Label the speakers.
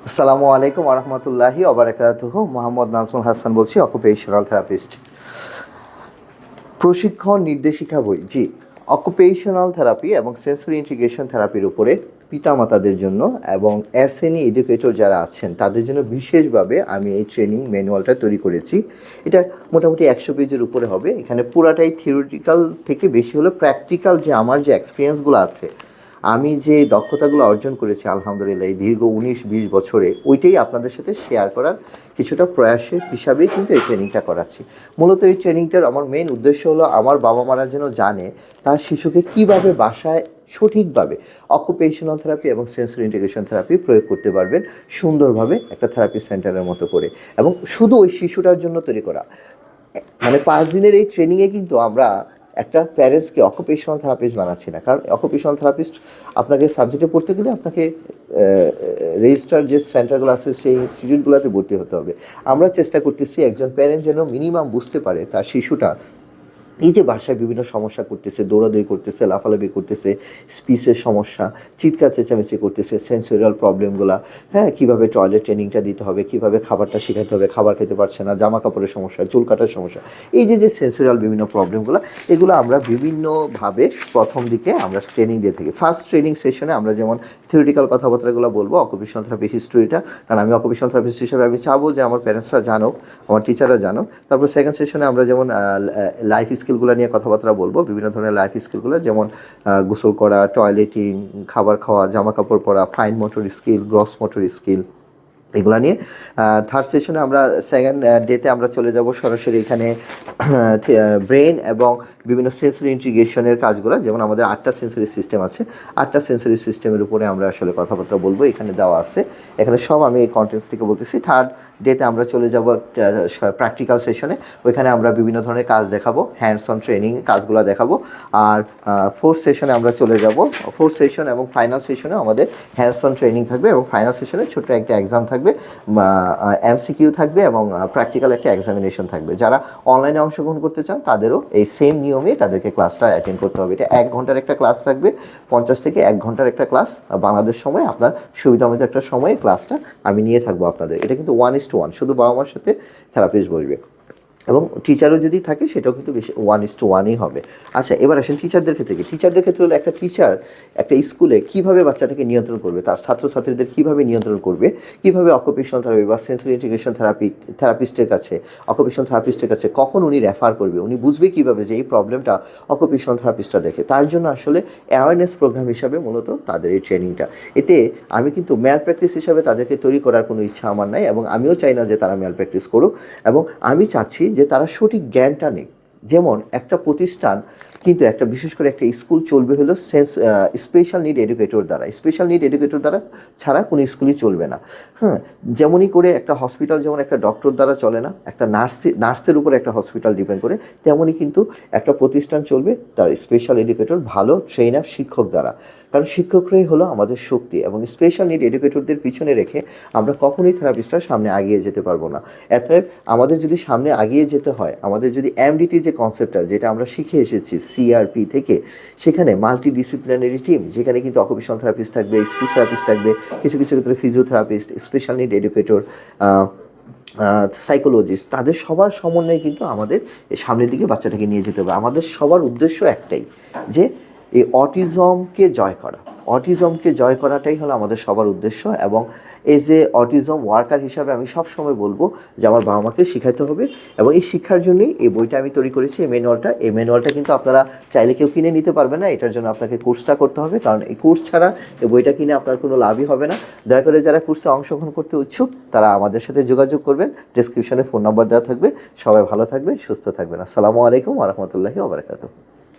Speaker 1: আসসালামু আলাইকুম আরহামতুল্লাহি ওবারাকাতুহু। মোহাম্মদ নাজমুল হাসান বলছি, অকুপেশনাল থেরাপিস্ট। প্রশিক্ষণ নির্দেশিকা বই, জি। অকুপেশনাল থেরাপি এবং সেন্সরি ইন্টিগ্রেশন থেরাপির উপরে পিতামাতাদের জন্য এবং এসএনই এডুকেটর যারা আছেন তাদের জন্য বিশেষভাবে আমি এই ট্রেনিং ম্যানুয়ালটা তৈরি করেছি। এটা মোটামুটি 100 পেজের উপরে হবে। এখানে পুরাটাই থিওরিটিক্যাল থেকে বেশি হলো প্র্যাকটিক্যাল, যে আমার যে এক্সপিরিয়েন্সগুলো আছে, আমি যে দক্ষতাগুলো অর্জন করেছি আলহামদুলিল্লাহ এই দীর্ঘ 19-20 বছরে, ওইটাই আপনাদের সাথে শেয়ার করার কিছুটা প্রয়াসের হিসাবেই কিন্তু এই ট্রেনিংটা করাচ্ছি। মূলত এই ট্রেনিংটার আমার মেইন উদ্দেশ্য হলো আমার বাবা মারা যেন জানে তার শিশুকে কিভাবে বাসায় সঠিকভাবে অকুপেশনাল থেরাপি এবং সেন্সরি ইন্টিগ্রেশন থেরাপি প্রয়োগ করতে পারবেন সুন্দরভাবে একটা থেরাপি সেন্টারের মতো করে, এবং শুধু ওই শিশুটার জন্য তৈরি করা। মানে 5 দিনের এই ট্রেনিংয়ে কিন্তু আমরা একটা প্যারেন্টসকে অকুপেশনাল থেরাপিস্ট বানাচ্ছি না, কারণ অকুপেশনাল থেরাপিস্ট আপনাকে সাবজেক্টে পড়তে গেলে আপনাকে রেজিস্টার যে সেন্টারগুলো আছে সেই ইনস্টিটিউটগুলোতে ভর্তি হতে হবে। আমরা চেষ্টা করতেছি একজন প্যারেন্ট যেন মিনিমাম বুঝতে পারে তার শিশুটা এই যে বাসায় বিভিন্ন সমস্যা করতেছে, দৌড়াদৌড়ি করতেছে, লাফালাফি করতেছে, স্পিচের সমস্যা, চিৎকার চেঁচামেচি করতেছে, সেন্সরিয়াল প্রবলেমগুলো, হ্যাঁ, কীভাবে টয়লেট ট্রেনিংটা দিতে হবে, কীভাবে খাবারটা শেখাতে হবে, খাবার খেতে পারছে না, জামা কাপড়ের সমস্যা, চুল কাটার সমস্যা, এই যে সেন্সরিয়াল বিভিন্ন প্রবলেমগুলো, এগুলো আমরা বিভিন্নভাবে প্রথম দিকে আমরা ট্রেনিং দিয়ে থাকি। ফার্স্ট ট্রেনিং সেশনে আমরা যেমন থিওরিটিক্যাল কথাবার্তাগুলো বলবো, অকুপেশনাল থেরাপি হিস্ট্রিটা, কারণ আমি অকুপেশনাল থেরাপিস্ট হিসেবে আমি চাবো যে আমার প্যারেন্টসরা জানো, আমার টিচাররা জানো। তারপর সেকেন্ড সেশনে আমরা যেমন লাইফ স্কিলগুলো নিয়ে কথাবার্তা বলবো, বিভিন্ন ধরনের লাইফ স্কিলগুলো, যেমন গোসল করা, টয়লেটিং, খাবার খাওয়া, জামা কাপড় পরা, fine motor skill, gross motor skill, এগুলো নিয়ে। থার্ড সেশনে আমরা সেকেন্ড ডেতে আমরা চলে যাব সরাসরি এখানে ব্রেন এবং বিভিন্ন সেন্সরি ইন্টিগ্রেশনের কাজগুলো, যেমন আমাদের 8টা সেন্সরি সিস্টেম আছে, 8টা সেন্সরি সিস্টেমের উপরে আমরা আসলে কথাবার্তা বলবো, এখানে দেওয়া আছে, এখানে সব আমি এই কন্টেন্টস থেকে বলতেছি। থার্ড ডেতে আমরা চলে যাব প্র্যাকটিক্যাল সেশনে, ওইখানে আমরা বিভিন্ন ধরনের কাজ দেখাবো, হ্যান্ডস অন ট্রেনিং কাজগুলো দেখাবো। আর ফোর্থ সেশনে আমরা চলে যাব, ফোর্থ সেশন এবং ফাইনাল সেশনে আমাদের হ্যান্ডস অন ট্রেনিং থাকবে, এবং ফাইনাল সেশনে ছোট্ট একটা এক্সাম থাকবে, এমসিকিউ থাকবে, এবং প্র্যাকটিক্যাল একটা এক্সামিনেশন থাকবে। যারা অনলাইনে অংশগ্রহণ করতে চান তাদেরও এই সেম নিয়মেই তাদেরকে ক্লাসটা অ্যাটেন্ড করতে হবে। এটা 1 ঘন্টার একটা ক্লাস থাকবে, 50 থেকে 1 ঘন্টার একটা ক্লাস, বাংলাদেশ সময় আপনার সুবিধা মতো একটা সময়ে ক্লাসটা আমি নিয়ে থাকবো আপনাদের। এটা কিন্তু 1:1, শুধু বাবা মার সাথে থেরাপিস্ট বসবে, এবং টিচারও যদি থাকে সেটাও কিন্তু বেশি 1:1ই হবে। আচ্ছা, এবার আসেন টিচারদের ক্ষেত্রে। টিচারদের ক্ষেত্রে হলো একটা টিচার একটা স্কুলে কীভাবে বাচ্চাটাকে নিয়ন্ত্রণ করবে, তার ছাত্রছাত্রীদের কীভাবে নিয়ন্ত্রণ করবে, কীভাবে অকুপেশনাল থেরাপি বা সেন্সরি ইন্টিগ্রেশন থেরাপিস্টের কাছে, অকুপেশনাল থেরাপিস্টের কাছে কখন উনি রেফার করবে, উনি বুঝবে কীভাবে যে এই প্রবলেমটা অকুপেশনাল থেরাপিস্টরা দেখে। তার জন্য আসলে অ্যাওয়ারনেস প্রোগ্রাম হিসাবে মূলত তাদের এই ট্রেনিংটা। এতে আমি কিন্তু ম্যাল প্র্যাকটিস হিসাবে তাদেরকে তৈরি করার কোনো ইচ্ছা আমার নাই, এবং আমিও চাই না যে তারা ম্যাল প্র্যাকটিস করুক, এবং আমি চাচ্ছি যে তারা সঠিক জ্ঞানটা নেই। যেমন একটা প্রতিষ্ঠান কিন্তু একটা বিশেষ করে একটা স্কুল চলবে হলো স্পেশাল নিড এডুকেটর দ্বারা, স্পেশাল নিড এডুকেটর দ্বারা ছাড়া কোনো স্কুলই চলবে না। হ্যাঁ, যেমনই করে একটা হসপিটাল যেমন একটা ডক্টর দ্বারা চলে না, একটা নার্সের উপরে একটা হসপিটাল ডিপেন্ড করে, তেমনই কিন্তু একটা প্রতিষ্ঠান চলবে তার স্পেশাল এডুকেটর ভালো ট্রেনার শিক্ষক দ্বারা। কারণ শিক্ষকরাই হলো আমাদের শক্তি, এবং স্পেশাল নিড এডুকেটরদের পিছনে রেখে আমরা কখনোই থেরাপিস্টরা সামনে এগিয়ে যেতে পারবো না। অতএব আমাদের যদি সামনে এগিয়ে যেতে হয়, আমাদের যদি এমডিটি যে কনসেপ্টটা, যেটা আমরা শিখে এসেছি সিআরপি থেকে, সেখানে মাল্টি ডিসিপ্লিনারি টিম, যেখানে কিন্তু অকুপেশনাল থেরাপিস্ট থাকবে, স্পিচ থেরাপিস্ট থাকবে, কিছু কিছু ক্ষেত্রে physiotherapist, special need educator, psychologist, তাদের সবার সমন্বয়ে কিন্তু আমাদের সামনের দিকে বাচ্চাটাকে নিয়ে যেতে হবে। আমাদের সবার উদ্দেশ্য একটাই, যে এই অটিজমকে জয় করা। অটিজমকে জয় করাটাই হলো আমাদের সবার উদ্দেশ্য, এবং এই যে অটিজম ওয়ার্কার হিসাবে আমি সব সময় বলবো যে আমার বাবা মাকে শেখাতে হবে, এবং এই শিক্ষার জন্যই এই বইটা আমি তৈরি করেছি, এই ম্যানুয়ালটা কিন্তু আপনারা চাইলে কেউ কিনে নিতে পারবে না, এটার জন্য আপনাকে কোর্সটা করতে হবে, কারণ এই কোর্স ছাড়া এই বইটা কিনে আপনার কোনো লাভই হবে না। দয়া করে যারা কোর্সে অংশগ্রহণ করতে ইচ্ছুক তারা আমাদের সাথে যোগাযোগ করবেন, ডেসক্রিপশনে ফোন নাম্বার দেওয়া থাকবে। সবাই ভালো থাকবেন, সুস্থ থাকবেন। আসসালামু আলাইকুম ওয়া রাহমাতুল্লাহি ওয়া বারাকাতুহু।